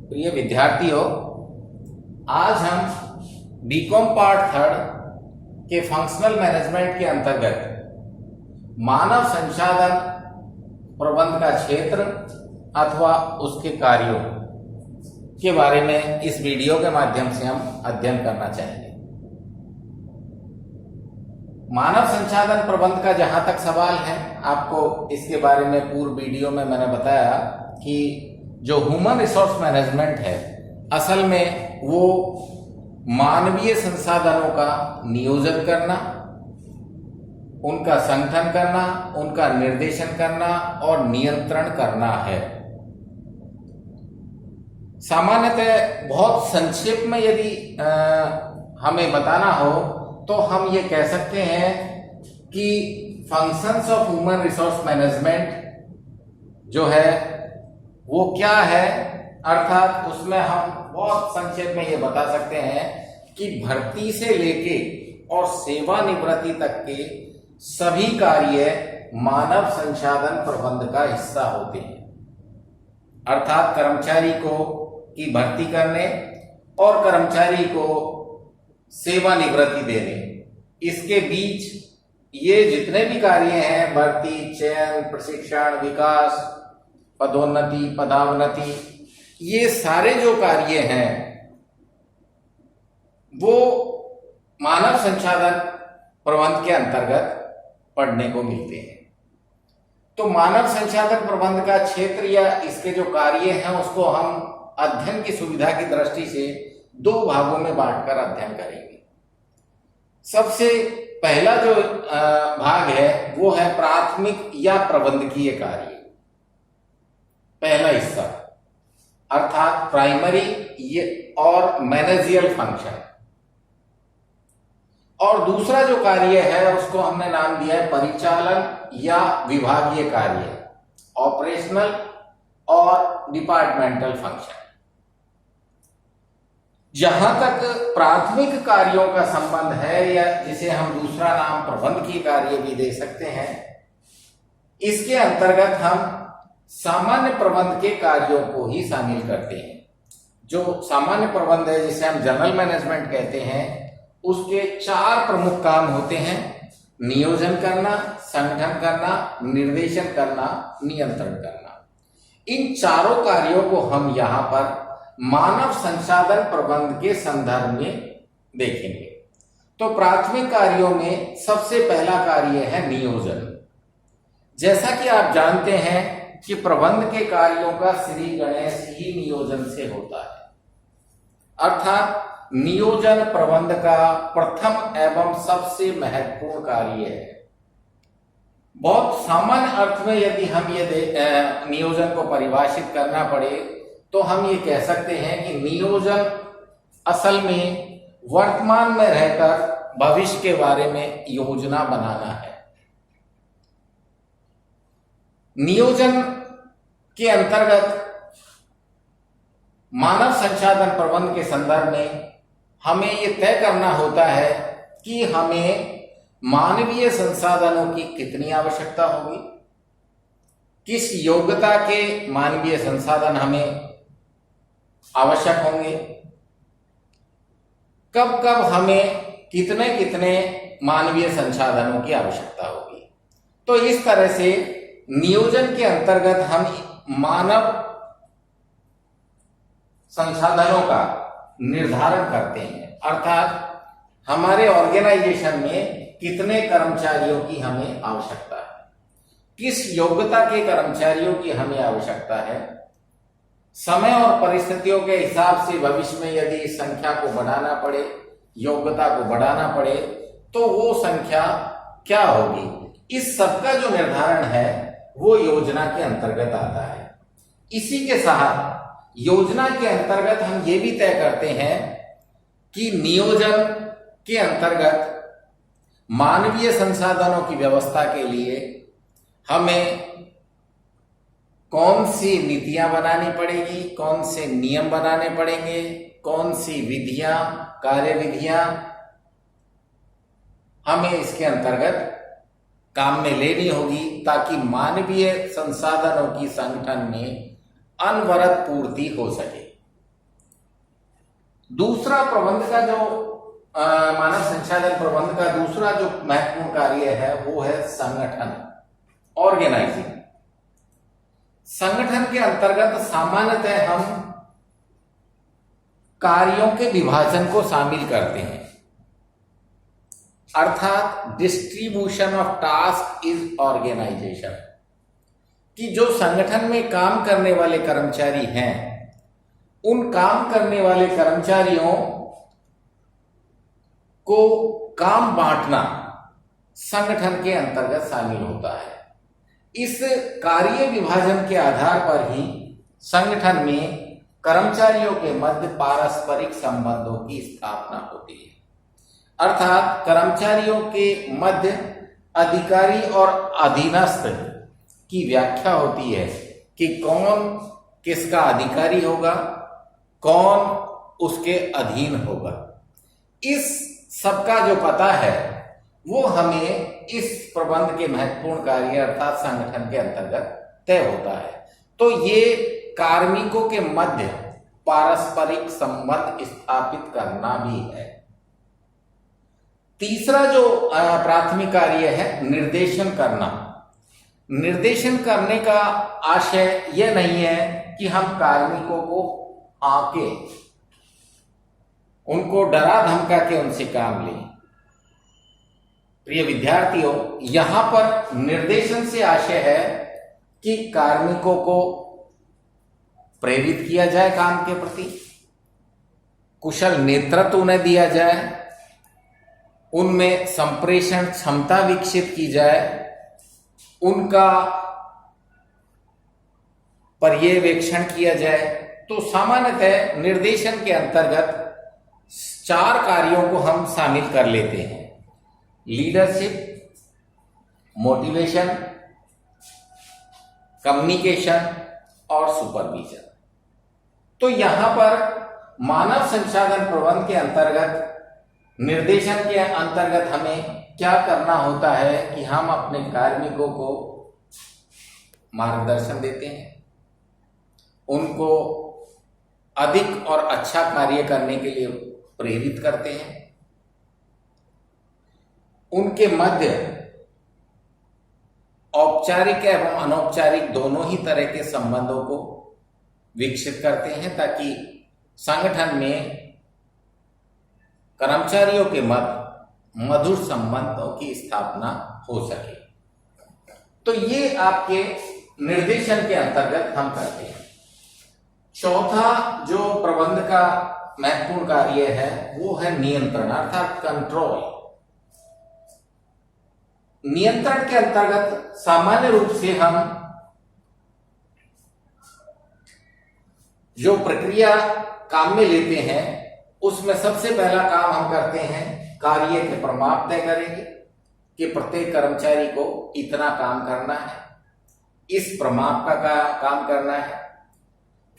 प्रिय विद्यार्थियों, आज हम बीकॉम पार्ट थर्ड के फंक्शनल मैनेजमेंट के अंतर्गत मानव संसाधन प्रबंध का क्षेत्र अथवा उसके कार्यों के बारे में इस वीडियो के माध्यम से हम अध्ययन करना चाहेंगे। मानव संसाधन प्रबंध का जहां तक सवाल है, आपको इसके बारे में पूर्व वीडियो में मैंने बताया कि जो ह्यूमन रिसोर्स मैनेजमेंट है, असल में वो मानवीय संसाधनों का नियोजन करना, उनका संगठन करना, उनका निर्देशन करना और नियंत्रण करना है। सामान्यतः बहुत संक्षेप में यदि हमें बताना हो तो हम ये कह सकते हैं कि functions of human resource management जो है वो क्या है, अर्थात उसमें हम बहुत संक्षेप में ये बता सकते हैं कि भर्ती से लेके और सेवानिवृत्ति तक के सभी कार्य मानव संसाधन प्रबंध का हिस्सा होते हैं। अर्थात कर्मचारी को की भर्ती करने और कर्मचारी को सेवानिवृत्ति देने, इसके बीच ये जितने भी कार्य हैं, भर्ती, चयन, प्रशिक्षण, विकास, पदोन्नति, पदावनति, ये सारे जो कार्य हैं वो मानव संसाधन प्रबंध के अंतर्गत पढ़ने को मिलते हैं। तो मानव संसाधन प्रबंध का क्षेत्र या इसके जो कार्य हैं उसको हम अध्ययन की सुविधा की दृष्टि से दो भागों में बांटकर अध्ययन करेंगे। सबसे पहला जो भाग है वो है प्राथमिक या प्रबंधकीय कार्य, पहला हिस्सा, अर्थात प्राइमरी और मैनेजियल फंक्शन। और दूसरा जो कार्य है उसको हमने नाम दिया है परिचालन या विभागीय कार्य, ऑपरेशनल और डिपार्टमेंटल फंक्शन। जहां तक प्राथमिक कार्यों का संबंध है, या जिसे हम दूसरा नाम प्रबंधकीय कार्य भी दे सकते हैं, इसके अंतर्गत हम सामान्य प्रबंध के कार्यों को ही शामिल करते हैं। जो सामान्य प्रबंध है, जिसे हम जनरल मैनेजमेंट कहते हैं, उसके चार प्रमुख काम होते हैं: नियोजन करना, संगठन करना, निर्देशन करना, नियंत्रण करना। इन चारों कार्यों को हम यहां पर मानव संसाधन प्रबंध के संदर्भ में देखेंगे। तो प्राथमिक कार्यों में सबसे पहला कार्य है नियोजन। जैसा कि आप जानते हैं कि प्रबंध के कार्यों का श्री गणेश ही नियोजन से होता है, अर्थात नियोजन प्रबंध का प्रथम एवं सबसे महत्वपूर्ण कार्य है। बहुत सामान्य अर्थ में यदि हम ये नियोजन को परिभाषित करना पड़े तो हम ये कह सकते हैं कि नियोजन असल में वर्तमान में रहकर भविष्य के बारे में योजना बनाना है। नियोजन के अंतर्गत मानव संसाधन प्रबंध के संदर्भ में हमें ये तय करना होता है कि हमें मानवीय संसाधनों की कितनी आवश्यकता होगी, किस योग्यता के मानवीय संसाधन हमें आवश्यक होंगे, कब कब हमें कितने कितने मानवीय संसाधनों की आवश्यकता होगी। तो इस तरह से नियोजन के अंतर्गत हम मानव संसाधनों का निर्धारण करते हैं, अर्थात हमारे ऑर्गेनाइजेशन में कितने कर्मचारियों की हमें आवश्यकता है, किस योग्यता के कर्मचारियों की हमें आवश्यकता है। समय और परिस्थितियों के हिसाब से भविष्य में यदि इस संख्या को बढ़ाना पड़े, योग्यता को बढ़ाना पड़े, तो वो संख्या क्या होगी, इस सब का जो निर्धारण है वो योजना के अंतर्गत आता है। इसी के साथ योजना के अंतर्गत हम ये भी तय करते हैं कि नियोजन के अंतर्गत मानवीय संसाधनों की व्यवस्था के लिए हमें कौन सी नीतियां बनानी पड़ेगी, कौन से नियम बनाने पड़ेंगे, कौन सी विधियां, कार्यविधियां हमें इसके अंतर्गत काम में लेनी होगी, ताकि मानवीय संसाधनों की संगठन में अनवरत पूर्ति हो सके। दूसरा प्रबंध का जो मानव संसाधन प्रबंध का दूसरा जो महत्वपूर्ण कार्य है वो है संगठन, ऑर्गेनाइजिंग। संगठन के अंतर्गत सामान्यतः हम कार्यों के विभाजन को शामिल करते हैं, अर्थात distribution of task is organization, कि जो संगठन में काम करने वाले कर्मचारी हैं उन काम करने वाले कर्मचारियों को काम बांटना संगठन के अंतर्गत शामिल होता है। इस कार्य विभाजन के आधार पर ही संगठन में कर्मचारियों के मध्य पारस्परिक संबंधों की स्थापना होती है, अर्थात कर्मचारियों के मध्य अधिकारी और अधीनस्थ की व्याख्या होती है कि कौन किसका अधिकारी होगा, कौन उसके अधीन होगा। इस सबका जो पता है वो हमें इस प्रबंध के महत्वपूर्ण कार्य अर्थात संगठन के अंतर्गत तय होता है। तो ये कार्मिकों के मध्य पारस्परिक संबंध स्थापित करना भी है। तीसरा जो प्राथमिक कार्य है निर्देशन करना। निर्देशन करने का आशय यह नहीं है कि हम कार्मिकों को आके उनको डरा धमका के उनसे काम लें। प्रिय विद्यार्थियों, यहां पर निर्देशन से आशय है कि कार्मिकों को प्रेरित किया जाए काम के प्रति, कुशल नेतृत्व उन्हें दिया जाए, उनमें संप्रेषण क्षमता विकसित की जाए, उनका पर्यवेक्षण किया जाए। तो सामान्यतः निर्देशन के अंतर्गत 4 कार्यों को हम शामिल कर लेते हैं: लीडरशिप, मोटिवेशन, कम्युनिकेशन और सुपरविजन। तो यहां पर मानव संसाधन प्रबंधन के अंतर्गत निर्देशन के अंतर्गत हमें क्या करना होता है कि हम अपने कार्मिकों को मार्गदर्शन देते हैं, उनको अधिक और अच्छा कार्य करने के लिए प्रेरित करते हैं, उनके मध्य औपचारिक एवं अनौपचारिक दोनों ही तरह के संबंधों को विकसित करते हैं ताकि संगठन में कर्मचारियों के मध्य मधुर संबंधों की स्थापना हो सके। तो ये आपके निर्देशन के अंतर्गत हम करते हैं। चौथा जो प्रबंध का महत्वपूर्ण कार्य है वो है नियंत्रण अर्थात कंट्रोल। नियंत्रण के अंतर्गत सामान्य रूप से हम जो प्रक्रिया काम में लेते हैं उसमें सबसे पहला काम हम करते हैं कार्य के प्रमाप तय करेंगे कि प्रत्येक कर्मचारी को इतना काम करना है, इस प्रमाप का काम करना है।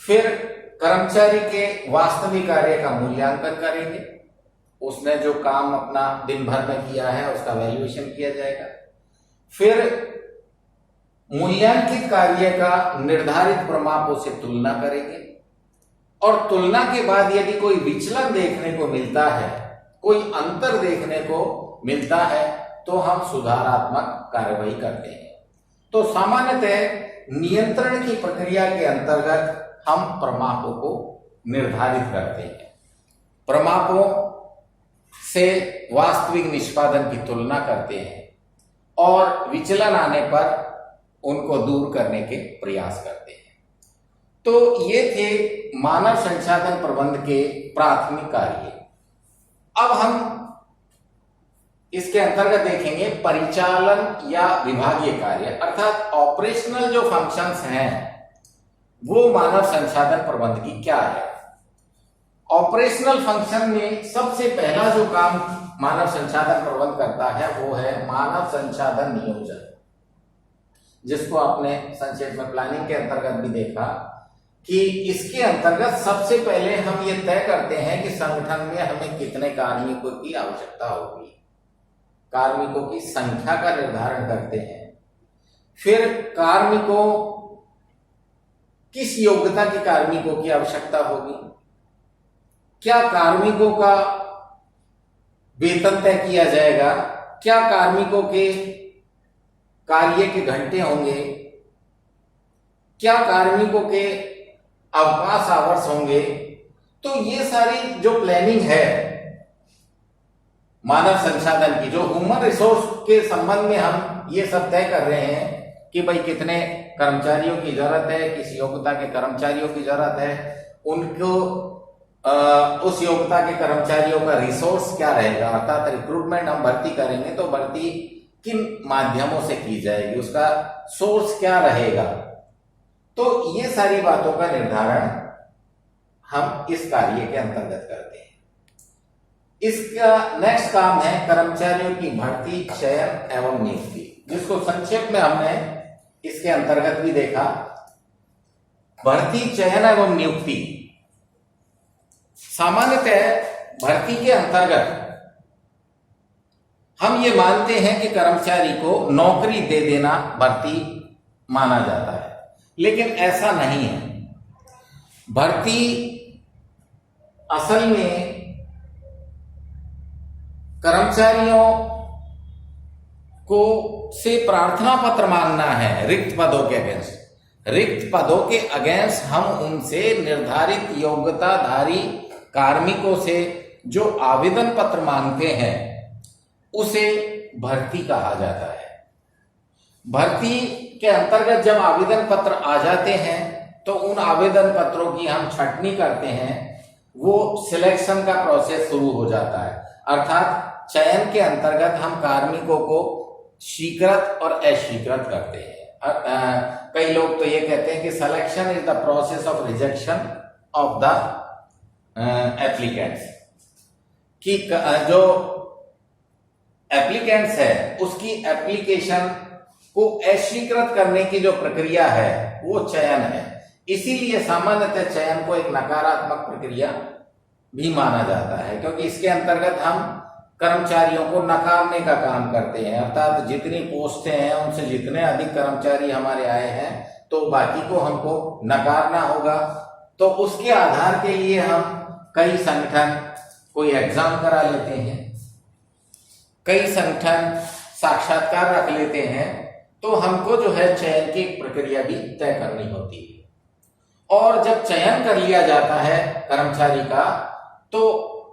फिर कर्मचारी के वास्तविक कार्य का मूल्यांकन करेंगे, उसने जो काम अपना दिन भर में किया है उसका वैल्यूएशन किया जाएगा। फिर मूल्यांकित कार्य का निर्धारित प्रमापों से तुलना करेंगे और तुलना के बाद यदि कोई विचलन देखने को मिलता है, कोई अंतर देखने को मिलता है तो हम सुधारात्मक कार्रवाई करते हैं। तो सामान्यतः नियंत्रण की प्रक्रिया के अंतर्गत हम प्रमापों को निर्धारित करते हैं, प्रमापों से वास्तविक निष्पादन की तुलना करते हैं और विचलन आने पर उनको दूर करने के प्रयास करते हैं। तो ये थे मानव संसाधन प्रबंध के प्राथमिक कार्य। अब हम इसके अंतर्गत देखेंगे परिचालन या विभागीय कार्य अर्थात ऑपरेशनल जो फंक्शंस हैं वो मानव संसाधन प्रबंध की क्या है। ऑपरेशनल फंक्शन में सबसे पहला जो काम मानव संसाधन प्रबंध करता है वो है मानव संसाधन नियोजन, जिसको आपने संक्षेप में प्लानिंग के अंतर्गत भी देखा कि इसके अंतर्गत सबसे पहले हम ये तय करते हैं कि संगठन में हमें कितने कार्मिकों की आवश्यकता होगी, कार्मिकों की संख्या का निर्धारण करते हैं। फिर कार्मिकों किस योग्यता के कार्मिकों की आवश्यकता होगी, क्या कार्मिकों का वेतन तय किया जाएगा, क्या कार्मिकों के कार्य के घंटे होंगे, क्या कार्मिकों के अवकाश आवर्स होंगे। तो ये सारी जो प्लानिंग है मानव संसाधन की, जो ह्यूमन रिसोर्स के संबंध में हम ये सब तय कर रहे हैं कि भाई कितने कर्मचारियों की जरूरत है, किस योग्यता के कर्मचारियों की जरूरत है, उनको उस योग्यता के कर्मचारियों का रिसोर्स क्या रहेगा, अर्थात रिक्रूटमेंट हम भर्ती करेंगे तो भर्ती किन माध्यमों से की जाएगी, उसका सोर्स क्या रहेगा। तो ये सारी बातों का निर्धारण हम इस कार्य के अंतर्गत करते हैं। इसका नेक्स्ट काम है कर्मचारियों की भर्ती, चयन एवं नियुक्ति, जिसको संक्षेप में हमने इसके अंतर्गत भी देखा। भर्ती, चयन एवं नियुक्ति, सामान्यतः भर्ती के अंतर्गत हम ये मानते हैं कि कर्मचारी को नौकरी दे देना भर्ती माना जाता है, लेकिन ऐसा नहीं है। भर्ती असल में कर्मचारियों को से प्रार्थना पत्र मांगना है रिक्त पदों के अगेंस्ट। रिक्त पदों के अगेंस्ट हम उनसे निर्धारित योग्यताधारी कार्मिकों से जो आवेदन पत्र मांगते हैं उसे भर्ती कहा जाता है। भर्ती के अंतर्गत जब आवेदन पत्र आ जाते हैं तो उन आवेदन पत्रों की हम छंटनी करते हैं, वो सिलेक्शन का प्रोसेस शुरू हो जाता है। अर्थात चयन के अंतर्गत हम कार्मिकों को स्वीकृत और अस्वीकृत करते हैं। कई लोग तो ये कहते हैं कि selection is the process of rejection of the applicants, कि जो एप्लीकेंट्स है उसकी एप्लीकेशन को अस्वीकृत करने की जो प्रक्रिया है वो चयन है। इसीलिए सामान्यतः चयन को एक नकारात्मक प्रक्रिया भी माना जाता है, क्योंकि इसके अंतर्गत हम कर्मचारियों को नकारने का काम करते हैं। अर्थात जितनी पोस्टें हैं उनसे जितने अधिक कर्मचारी हमारे आए हैं तो बाकी को हमको नकारना होगा। तो उसके आधार के लिए हम कई संगठन कोई एग्जाम करा लेते हैं, कई संगठन साक्षात्कार रख लेते हैं, तो हमको जो है चयन की प्रक्रिया भी तय करनी होती है। और जब चयन कर लिया जाता है कर्मचारी का तो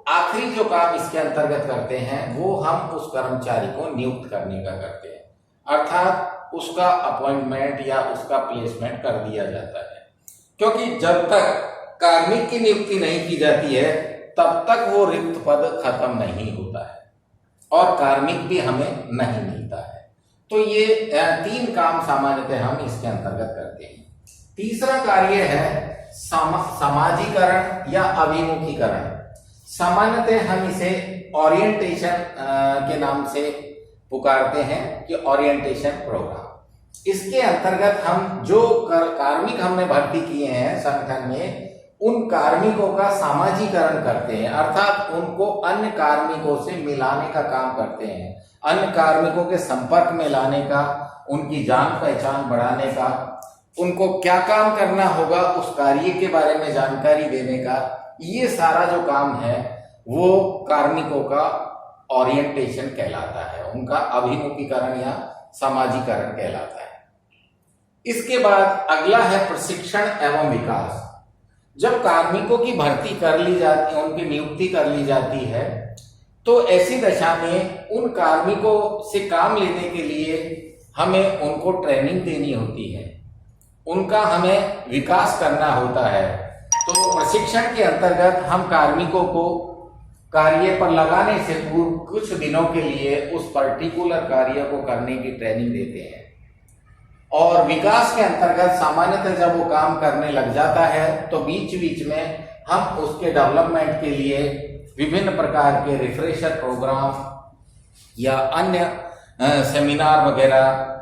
आखिरी जो काम इसके अंतर्गत करते हैं वो हम उस कर्मचारी को नियुक्त करने का करते हैं, अर्थात उसका अपॉइंटमेंट या उसका प्लेसमेंट कर दिया जाता है। क्योंकि जब तक कार्मिक की नियुक्ति नहीं की जाती है तब तक वो रिक्त पद खत्म नहीं होता है और कार्मिक भी हमें नहीं मिलता है। तो ये 3 काम सामान्यतः हम इसके अंतर्गत करते हैं। तीसरा कार्य है समाजीकरण या अभिमुखीकरण। सामान्यतः हम इसे ओरिएंटेशन के नाम से पुकारते हैं कि ओरिएंटेशन प्रोग्राम। इसके अंतर्गत हम जो कार्मिक हमने भर्ती किए हैं संगठन में उन कार्मिकों का सामाजीकरण करते हैं, अर्थात उनको अन्य कार्मिकों से मिलाने का काम करते हैं, अन्य कार्मिकों के संपर्क में लाने का, उनकी जान पहचान बढ़ाने का, उनको क्या काम करना होगा उस कार्य के बारे में जानकारी देने का। ये सारा जो काम है वो कार्मिकों का ओरिएंटेशन कहलाता है, उनका अभिमुखीकरण या समाजीकरण कहलाता है। इसके बाद अगला है प्रशिक्षण एवं विकास। जब कार्मिकों की भर्ती कर ली जाती है, उनकी नियुक्ति कर ली जाती है, तो ऐसी दशा में उन कार्मिकों से काम लेने के लिए हमें उनको ट्रेनिंग देनी होती है, उनका हमें विकास करना होता है। तो प्रशिक्षण के अंतर्गत हम कार्मिकों को कार्य पर लगाने से पूर्व कुछ दिनों के लिए उस पर्टिकुलर कार्य को करने की ट्रेनिंग देते हैं। और विकास के अंतर्गत सामान्यतः जब वो काम करने लग जाता है तो बीच बीच में हम उसके डेवलपमेंट के लिए विभिन्न प्रकार के रिफ्रेशर प्रोग्राम या अन्य सेमिनार वगैरह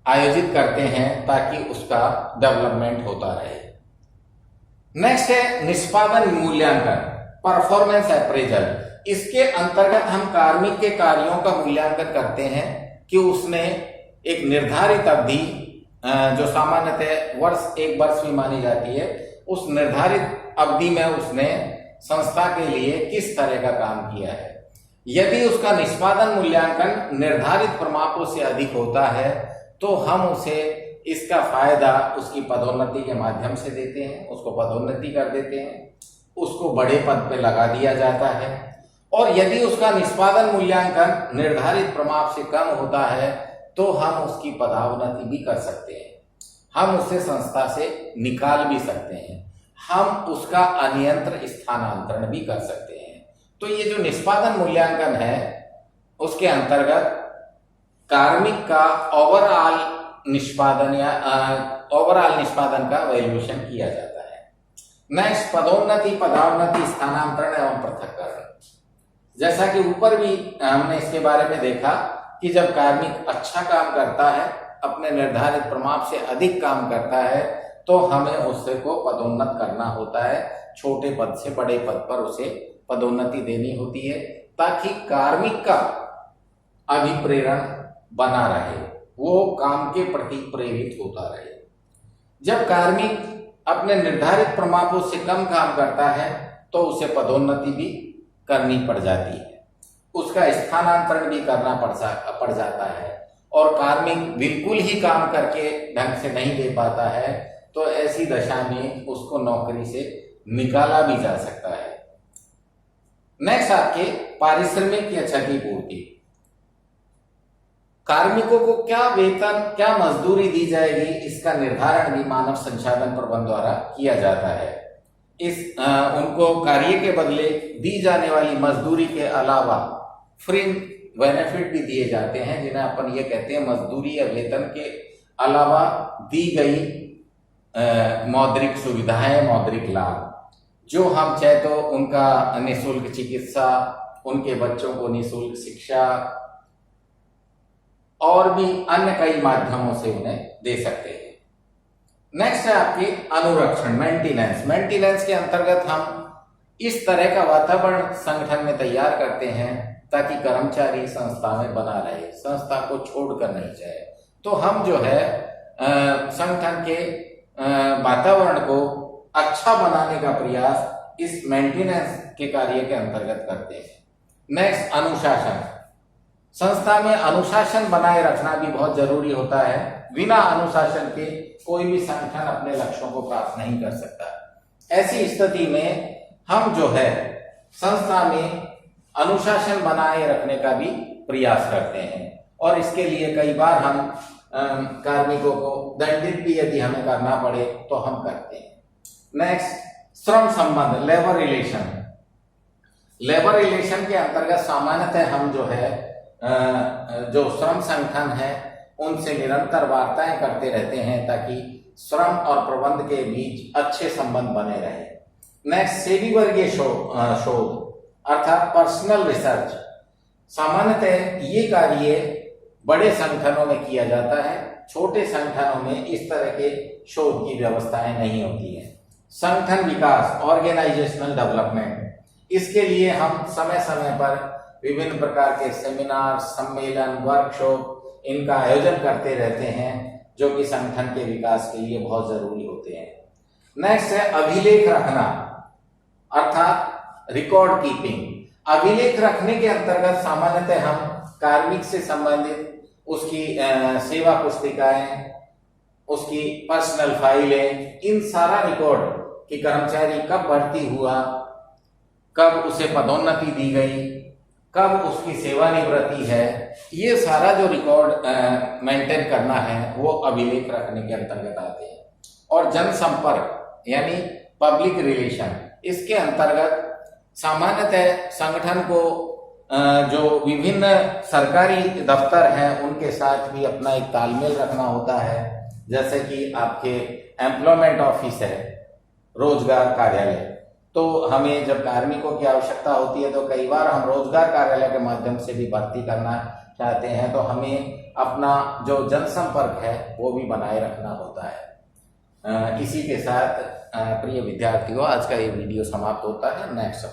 आयोजित करते हैं ताकि उसका डेवलपमेंट होता रहे। नेक्स्ट है निष्पादन मूल्यांकन, परफॉर्मेंस अप्रेजल। इसके अंतर्गत हम कार्मिक के कार्यों का मूल्यांकन करते हैं कि उसने एक निर्धारित अवधि जो सामान्यतः 1 वर्ष भी मानी जाती है, उस निर्धारित अवधि में उसने संस्था के लिए किस तरह का काम किया है। यदि उसका निष्पादन मूल्यांकन निर्धारित प्रमापों से अधिक होता है तो हम उसे इसका फायदा उसकी पदोन्नति के माध्यम से देते हैं, उसको पदोन्नति कर देते हैं, उसको बड़े पद पे लगा दिया जाता है। और यदि उसका निष्पादन मूल्यांकन निर्धारित प्रमाप से कम होता है तो हम उसकी पदोन्नति भी कर सकते हैं, हम उसे संस्था से निकाल भी सकते हैं, हम उसका अनियंत्र स्थानांतरण भी कर सकते हैं। तो ये जो निष्पादन मूल्यांकन है उसके अंतर्गत कार्मिक का ओवरऑल निष्पादन या ओवरऑल निष्पादन का वैल्यूएशन किया जाता है। नेक्स्ट, पदोन्नति, पदोन्नति, स्थानांतरण एवं पृथक्करण। जैसा कि ऊपर भी हमने इसके बारे में देखा कि जब कार्मिक अच्छा काम करता है, अपने निर्धारित प्रमाप से अधिक काम करता है, तो हमें उससे को पदोन्नत करना होता है, छोटे पद से बड़े पद पर उसे पदोन्नति देनी होती है ताकि कार्मिक का अभिप्रेरण बना रहे, वो काम के प्रति प्रेरित होता रहे। जब कार्मिक अपने निर्धारित प्रमापों से कम काम करता है तो उसे पदोन्नति भी करनी पड़ जाती है, उसका स्थानांतरण भी करना पड़ जाता है। और कार्मिक बिल्कुल ही काम करके ढंग से नहीं दे पाता है तो ऐसी दशा में उसको नौकरी से निकाला भी जा सकता है। नेक्स्ट, आपके पारिश्रमिक या क्षतिपूर्ति। कार्मिकों को क्या वेतन, क्या मजदूरी दी जाएगी, इसका निर्धारण भी मानव संसाधन प्रबंधन द्वारा किया जाता है। उनको कार्य के बदले दी जाने वाली मजदूरी के अलावा फ्रिंज बेनिफिट भी दिए जाते हैं, जिन्हें अपन ये कहते हैं मजदूरी या वेतन के अलावा दी गई मौद्रिक सुविधाएं, मौद्रिक लाभ, जो हम चाहे तो उनका निःशुल्क चिकित्सा, उनके बच्चों को निःशुल्क शिक्षा और भी अन्य कई माध्यमों से उन्हें दे सकते हैं। नेक्स्ट है आपकी अनुरक्षण, मेंटेनेंस। मेंटेनेंस के अंतर्गत हम इस तरह का वातावरण संगठन में तैयार करते हैं ताकि कर्मचारी संस्था में बना रहे, संस्था को छोड़कर नहीं जाए। तो हम जो है संगठन के वातावरण को अच्छा बनाने का प्रयास इस मेंटेनेंस के कार्य के अंतर्गत करते हैं। नेक्स्ट, अनुशासन। संस्था में अनुशासन बनाए रखना भी बहुत जरूरी होता है। बिना अनुशासन के कोई भी संगठन अपने लक्ष्यों को प्राप्त नहीं कर सकता। ऐसी स्थिति में हम जो है संस्था में अनुशासन बनाए रखने का भी प्रयास करते हैं और इसके लिए कई बार हम कार्मिकों को दंडित भी यदि हमें करना पड़े तो हम करते हैं। नेक्स्ट, श्रम संबंध, लेबर रिलेशन। लेबर रिलेशन के अंतर्गत सामान्यतः हम जो है जो श्रम संगठन है उनसे निरंतर वार्ताएं करते रहते हैं ताकि श्रम और प्रबंध के बीच अच्छे संबंध बने रहे। नेक्स्ट, सेवी वर्गीय शोध अर्थात पर्सनल रिसर्च। सामान्यतः ये कार्य बड़े संगठनों में किया जाता है, छोटे संगठनों में इस तरह के शोध की व्यवस्थाएं नहीं होती है। संगठन विकास, ऑर्गेनाइजेशनल डेवलपमेंट, इसके लिए हम समय समय पर विभिन्न प्रकार के सेमिनार, सम्मेलन, वर्कशॉप इनका आयोजन करते रहते हैं जो कि संगठन के विकास के लिए बहुत जरूरी होते हैं। नेक्स्ट है अभिलेख रखना अर्थात रिकॉर्ड कीपिंग। अभिलेख रखने के अंतर्गत सामान्यतः हम कार्मिक से संबंधित उसकी सेवा पुस्तिकाएं, उसकी पर्सनल फाइलें, इन सारा रिकॉर्ड कि कर्मचारी कब भर्ती हुआ, कब उसे पदोन्नति दी गई, कब उसकी सेवानिवृत्ति है, ये सारा जो रिकॉर्ड मेंटेन करना है वो अभिलेख रखने के अंतर्गत आते हैं। और जनसंपर्क यानी पब्लिक रिलेशन, इसके अंतर्गत सामान्यतः संगठन को जो विभिन्न सरकारी दफ्तर हैं उनके साथ भी अपना एक तालमेल रखना होता है। जैसे कि आपके एम्प्लॉयमेंट ऑफिस है, रोजगार कार्यालय, तो हमें जब कार्मिकों की आवश्यकता होती है तो कई बार हम रोजगार कार्यालय के माध्यम से भी भर्ती करना चाहते हैं, तो हमें अपना जो जनसंपर्क है वो भी बनाए रखना होता है। इसी के साथ प्रिय विद्यार्थियों, आज का ये वीडियो समाप्त होता है। नेक्स्ट